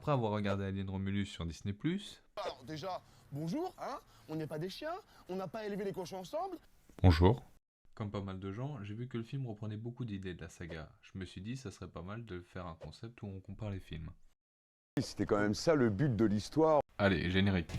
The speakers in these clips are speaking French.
Après avoir regardé Alien Romulus sur Disney+, Alors déjà, bonjour, hein? On n'est pas des chiens, on n'a pas élevé les cochons ensemble. bonjour. Comme pas mal de gens, j'ai vu que le film reprenait beaucoup d'idées de la saga. Je me suis dit, ça serait pas mal de faire un concept où on compare les films. C'était quand même ça le but de l'histoire. Allez, générique.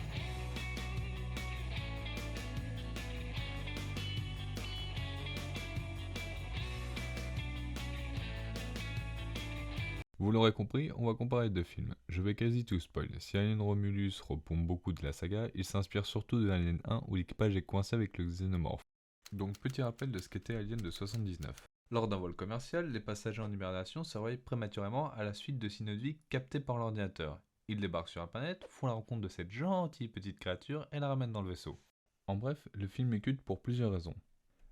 Vous l'aurez compris, on va comparer deux films. Je vais quasi tout spoil. Si Alien Romulus repompe beaucoup de la saga, il s'inspire surtout de Alien 1 où l'équipage est coincé avec le xénomorphe. Donc petit rappel de ce qu'était Alien de 79. Lors d'un vol commercial, les passagers en hibernation se réveillent prématurément à la suite de signaux de vie captés par l'ordinateur. Ils débarquent sur la planète, font la rencontre de cette gentille petite créature et la ramènent dans le vaisseau. En bref, le film est culte pour plusieurs raisons.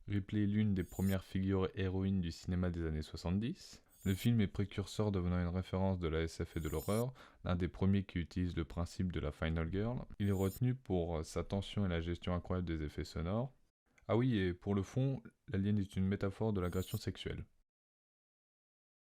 Ripley est l'une des premières figures héroïnes du cinéma des années 70. Le film est précurseur devenant une référence de la SF et de l'horreur, l'un des premiers qui utilise le principe de la Final Girl. Il est retenu pour sa tension et la gestion incroyable des effets sonores. Ah oui, et pour le fond, l'alien est une métaphore de l'agression sexuelle.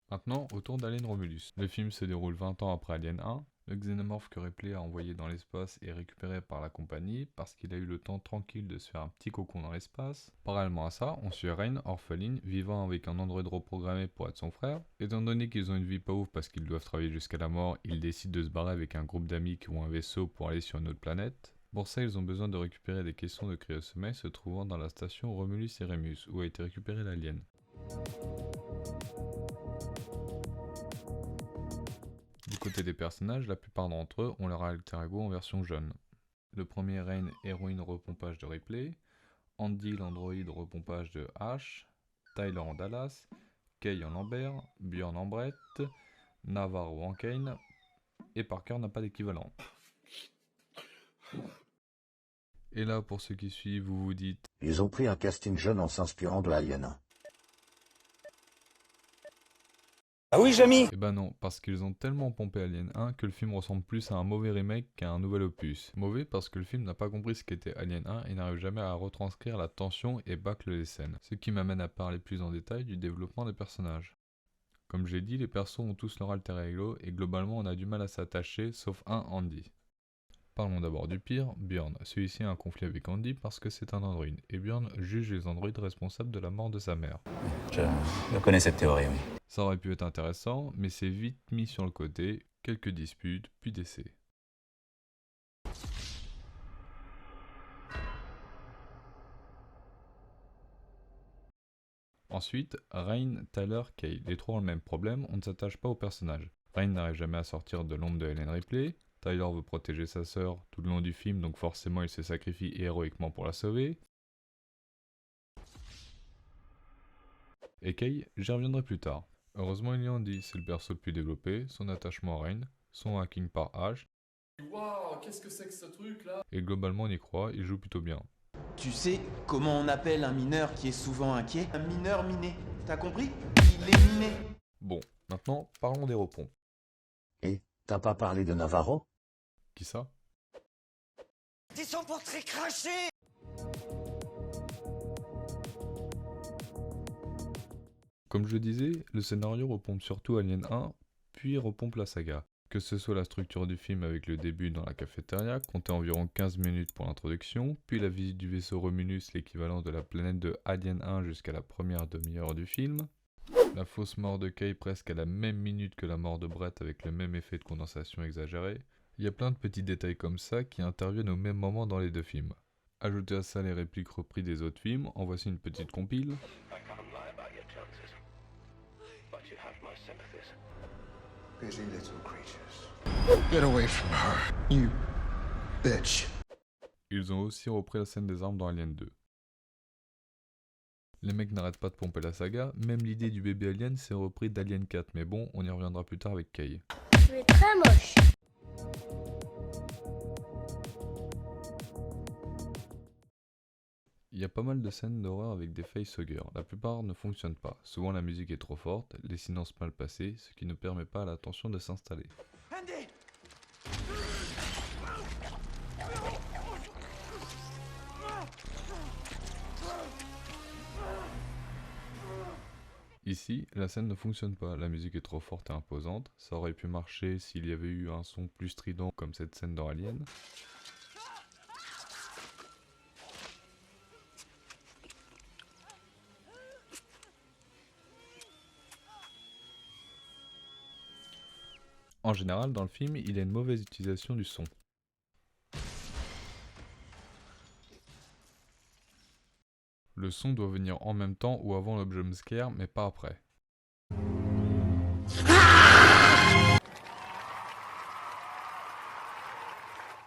Maintenant, autour d'Alien Romulus. Le film se déroule 20 ans après Alien 1. Le xénomorphe que Ripley a envoyé dans l'espace est récupéré par la compagnie parce qu'il a eu le temps tranquille de se faire un petit cocon dans l'espace. Parallèlement à ça, on suit Rain, orpheline, vivant avec un androïde reprogrammé pour être son frère. Étant donné qu'ils ont une vie pas ouf parce qu'ils doivent travailler jusqu'à la mort, ils décident de se barrer avec un groupe d'amis qui ont un vaisseau pour aller sur une autre planète. Pour ça, ils ont besoin de récupérer des caissons de cryosommeil se trouvant dans la station Romulus et Remus, où a été récupéré l'alien. Du côté des personnages, la plupart d'entre eux ont leur alter ego en version jeune. Le premier Rain, héroïne repompage de Ripley, Andy l'androïde repompage de Ash, Tyler en Dallas, Kay en Lambert, Bjorn en Brett, Navarro en Kane, et Parker n'a pas d'équivalent. Et là, pour ceux qui suivent, vous vous dites Ils ont pris un casting jeune en s'inspirant de Alien 1. Ah oui, Jamy? Eh ben non, parce qu'ils ont tellement pompé Alien 1 que le film ressemble plus à un mauvais remake qu'à un nouvel opus. Mauvais parce que le film n'a pas compris ce qu'était Alien 1 et n'arrive jamais à retranscrire la tension et bâcle les scènes. Ce qui m'amène à parler plus en détail du développement des personnages. Comme j'ai dit, les persos ont tous leur alter ego et globalement on a du mal à s'attacher, sauf un Andy. Parlons d'abord du pire, Bjorn. Celui-ci a un conflit avec Andy parce que c'est un androïde, et Bjorn juge les androïdes responsables de la mort de sa mère. Je connais cette théorie, oui. Ça aurait pu être intéressant, mais c'est vite mis sur le côté, quelques disputes, puis décès. Ensuite, Rain, Tyler, Kay. Les trois ont le même problème, on ne s'attache pas aux personnages. Rain n'arrive jamais à sortir de l'ombre de Ellen Ripley. Tyler veut protéger sa sœur tout le long du film, donc forcément il se sacrifie héroïquement pour la sauver. Et Kay, j'y reviendrai plus tard. Heureusement il y a Andy, c'est le perso le plus développé, son attachement à Rain, son hacking par H. Waouh, qu'est-ce que c'est que ce truc là? Et globalement on y croit, il joue plutôt bien. Tu sais comment on appelle un mineur qui est souvent inquiet? Un mineur miné. T'as compris? Il est miné. Bon, maintenant parlons des repompes. Et t'as pas parlé de Navarro? Qui ça? Ils sont pour très cracher. Comme je le disais, le scénario repompe surtout Alien 1, puis repompe la saga. Que ce soit la structure du film avec le début dans la cafétéria, comptait environ 15 minutes pour l'introduction, puis la visite du vaisseau Romulus, l'équivalent de la planète de Alien 1 jusqu'à la première demi-heure du film. La fausse mort de Kay presque à la même minute que la mort de Brett avec le même effet de condensation exagéré. Il y a plein de petits détails comme ça qui interviennent au même moment dans les deux films. Ajoutez à ça les répliques reprises des autres films, en voici une petite compile. Busy little creatures. Get away from her, you bitch. Ils ont aussi repris la scène des armes dans Alien 2. Les mecs n'arrêtent pas de pomper la saga, même l'idée du bébé alien s'est repris d'Alien 4, mais bon, on y reviendra plus tard avec Kay. Tu es très moche. Il y a pas mal de scènes d'horreur avec des facehuggers, la plupart ne fonctionnent pas, souvent la musique est trop forte, les silences mal passés, ce qui ne permet pas à la tension de s'installer. Andy! Ici, la scène ne fonctionne pas, la musique est trop forte et imposante, ça aurait pu marcher s'il y avait eu un son plus strident comme cette scène dans Alien. En général, dans le film, il y a une mauvaise utilisation du son. Le son doit venir en même temps ou avant le jumpscare, mais pas après.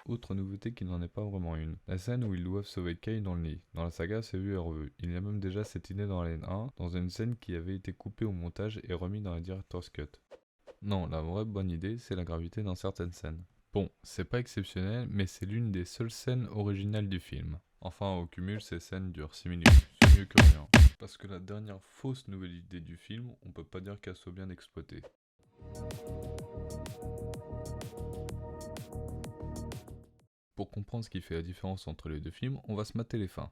Autre nouveauté qui n'en est pas vraiment une, la scène où ils doivent sauver Kay dans le lit. Dans la saga, c'est vu et revu. Il y a même déjà cette idée dans Alien 1, dans une scène qui avait été coupée au montage et remis dans la Director's Cut. Non, la vraie bonne idée, c'est la gravité dans certaines scènes. Bon, c'est pas exceptionnel, mais c'est l'une des seules scènes originales du film. Enfin, au cumul, ces scènes durent 6 minutes, c'est mieux que rien. Parce que la dernière fausse nouvelle idée du film, on peut pas dire qu'elle soit bien exploitée. Pour comprendre ce qui fait la différence entre les deux films, on va se mater les fins.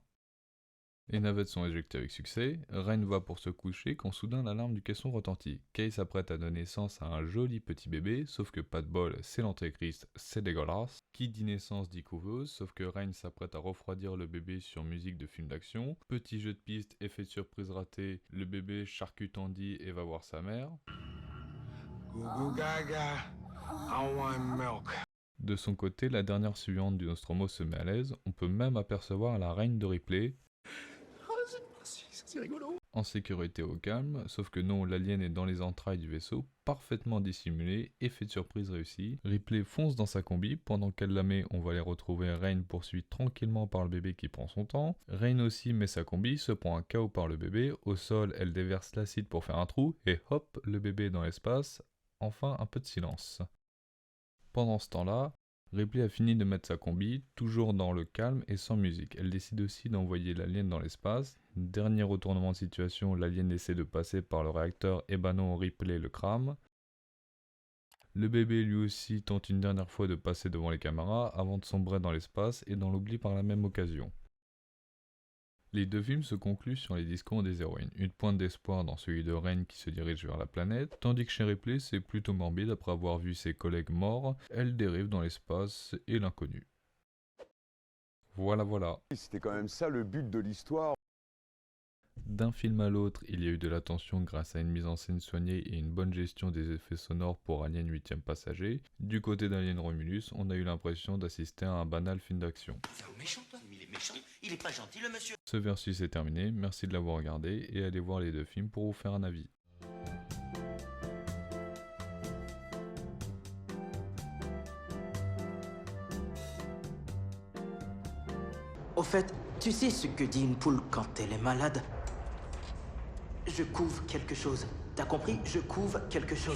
Les navettes sont éjectées avec succès, Rain va pour se coucher quand soudain l'alarme du caisson retentit. Kay s'apprête à donner naissance à un joli petit bébé, sauf que pas de bol, c'est l'antéchrist, c'est dégueulasse. Qui dit naissance dit couveuse, sauf que Rain s'apprête à refroidir le bébé sur musique de film d'action. Petit jeu de piste, effet de surprise raté, le bébé charcute Andy et va voir sa mère. Goo goo gaga, I want milk. De son côté, la dernière suivante du Nostromo se met à l'aise, on peut même apercevoir la reine de Ripley, C'est rigolo. en sécurité au calme, sauf que non, l'alien est dans les entrailles du vaisseau, parfaitement dissimulé, effet de surprise réussi. Ripley fonce dans sa combi, pendant qu'elle la met, on va les retrouver Rain poursuivie tranquillement par le bébé qui prend son temps. Rain aussi met sa combi, se prend un KO par le bébé, au sol elle déverse l'acide pour faire un trou, et hop, le bébé est dans l'espace, enfin un peu de silence. Pendant ce temps-là, Ripley a fini de mettre sa combi, toujours dans le calme et sans musique. Elle décide aussi d'envoyer l'alien dans l'espace. Dernier retournement de situation, l'alien essaie de passer par le réacteur et bah non, Ripley le crame. Le bébé lui aussi tente une dernière fois de passer devant les caméras avant de sombrer dans l'espace et dans l'oubli par la même occasion. Les deux films se concluent sur les discours des héroïnes. Une pointe d'espoir dans celui de Rain qui se dirige vers la planète, tandis que chez Ripley c'est plutôt morbide après avoir vu ses collègues morts, elle dérive dans l'espace et l'inconnu. Voilà. C'était quand même ça le but de l'histoire. D'un film à l'autre, il y a eu de la tension grâce à une mise en scène soignée et une bonne gestion des effets sonores pour Alien 8ème passager. Du côté d'Alien Romulus, on a eu l'impression d'assister à un banal film d'action. C'est un méchant, toi. Il est méchant. Il est pas gentil, le monsieur. Ce versus est terminé, merci de l'avoir regardé et allez voir les deux films pour vous faire un avis. Au fait, tu sais ce que dit une poule quand elle est malade? Je couve quelque chose. T'as compris? Je couve quelque chose.